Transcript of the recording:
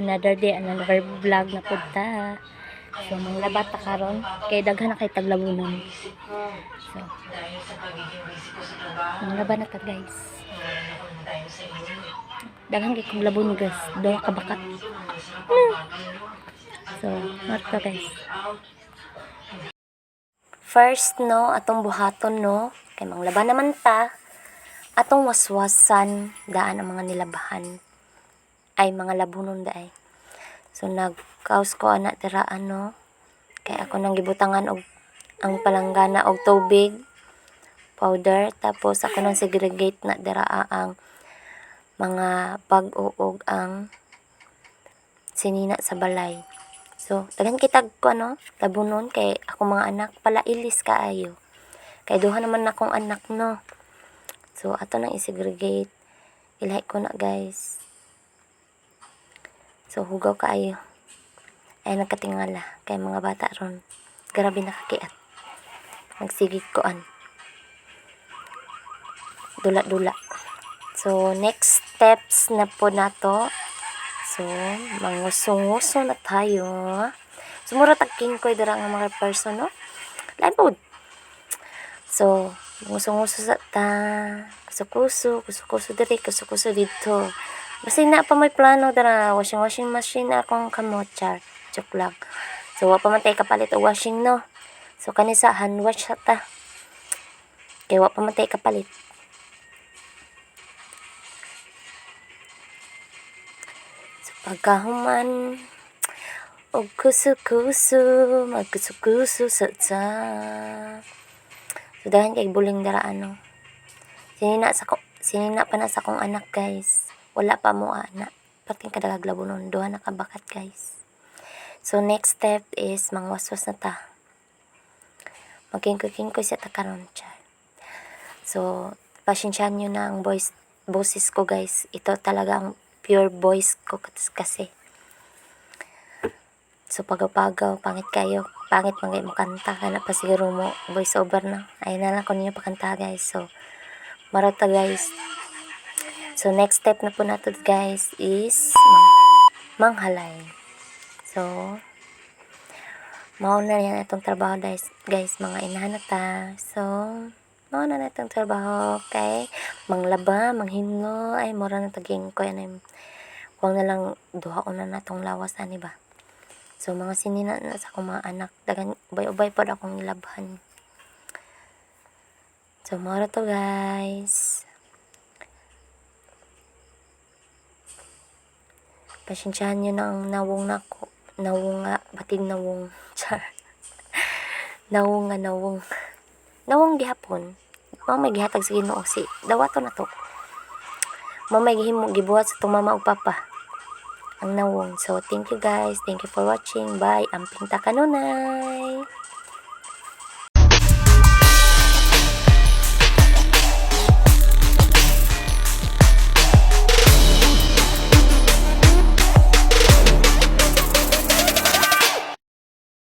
another day, another vlog na punta. So, mga labata karon kay daghan na kay taglabunan. So, mga laban na ta guys. Daghan kay kong labon guys. Duha ka bakat. So, marto guys. First no, atong buhaton no. Kay mga laban naman ta. Atong waswasan daan ang mga nilabahan. Ay mga labunon daay. So nagkaos ko ana tira ano. Kay ako nang gibutangan og ang palanggana og tubig, powder, tapos ako nang segregate na dira ang mga pag-uog ang sinina sa balay. So daghan kitag ko ano, labunon kay ako mga anak pala ilis kaayo. Kay duha naman akong anak no. So ato nang i-segregate. Ilahi ko na guys. So hugaw kaayo. Ay nagkatingala kay mga bata ron. Grabe nakakiat. Magsigig koan. Dula-dula. So next steps na po nato. So manguso-nguso na tayo. Sumura tagking ko dira nga mga person no. Lain po. So nguso-nguso sa ta. Kuso-kuso diri, kuso-kuso dito. Basta na pa may plano dara washing machine na akong kamochar. Joke lang. So, wa pa man tayo kapalit o washing, no? So, kanisa, hand wash sa ta. Kaya wa pa man tayo kapalit. So, pagkahuman, og kuso-kuso, magkuso-kuso sa ta. So, dahil kay buling dara, ano. Sinina pa na sa akong anak, guys. Wala pa mo, anak. Pating kadagaglabunon, duha nakabakat, guys. So, next step is mangwaswas na ta. Magkingko-kingko siya ta karon siya. So, pasensyahan nyo na ang boses ko guys. Ito talaga ang pure voice ko kasi. So, pagaw-pagaw, pangit kayo. Pangit man kayo makanta. Kaya pa siguro mo voice over na. Ayun na lang kung ninyo pakanta guys. So, marata guys. So, next step na po nato guys is manghalay. So, mauna yan itong trabaho guys, mga inahan na ta. So, mauna na itong trabaho, okay? Manglaba, manghinlo, ay mura na taging ko yan. Huwag na lang duha na natong lawas, ani ba? So, mga sinina na sa akong mga anak, dagan ubay-ubay pa akong nilabhan. So, maura to guys. Pasensyahan nyo na ang nawong na ako. Nawong nga, batig nawong. Char. Nawong. Nawong gihapon. May gihatag sa Ginoo si dawato na to. May gibuhat sa itong mama o papa. Ang nawong. So, thank you guys. Thank you for watching. Bye. Amping ta kanunay.